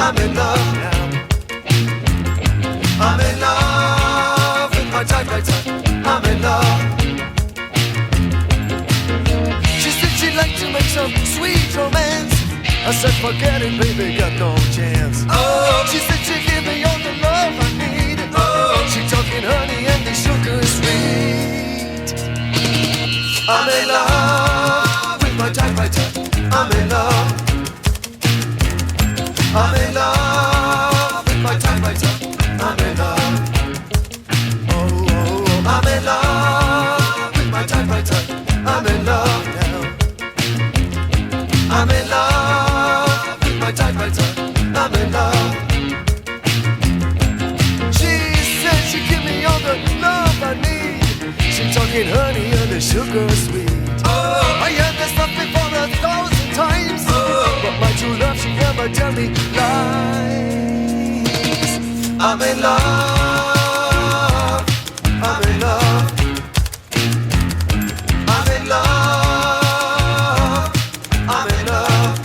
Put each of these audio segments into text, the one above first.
I'm in love now. I'm in love with my typewriter. I'm in love. She said she'd like to make some sweet romance. I said forget it, baby, got no chance. Oh, she said she'd give me all the love I need. Oh, she talking honey and the sugar is sweet. I'm in love with my typewriter. I'm in love. I'm in love with my typewriter. I'm in love. Oh, oh, oh. I'm in love with my typewriter. I'm in love now. I'm in love with my typewriter. I'm in love. She said she'd give me all the love I need. She talking honey and the sugar sweet. Oh, I heard this stuff before 1,000 times. Oh, but my true love, she never tell me lies. I'm in love. I'm in love. I'm in love. I'm in love.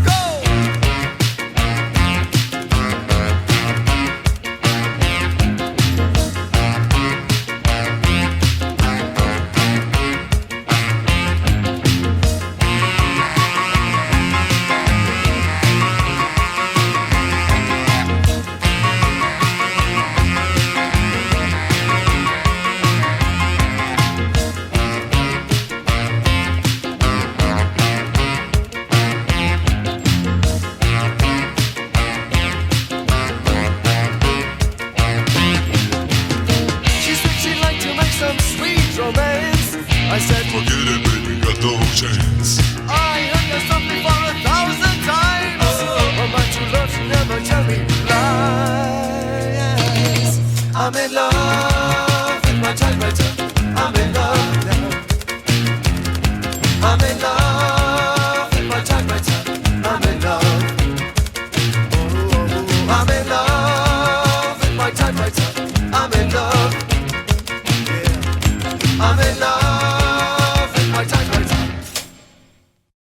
Go! Romance. I said forget it, baby, got no chance. I heard that something for 1,000 times. But my true love, she never tell me lies. I'm in love with my typewriter. I'm in love now. I'm in love with my typewriter. I'm in love. Oh, oh, oh. I'm in love with my typewriter. I'm in love. I'm in love.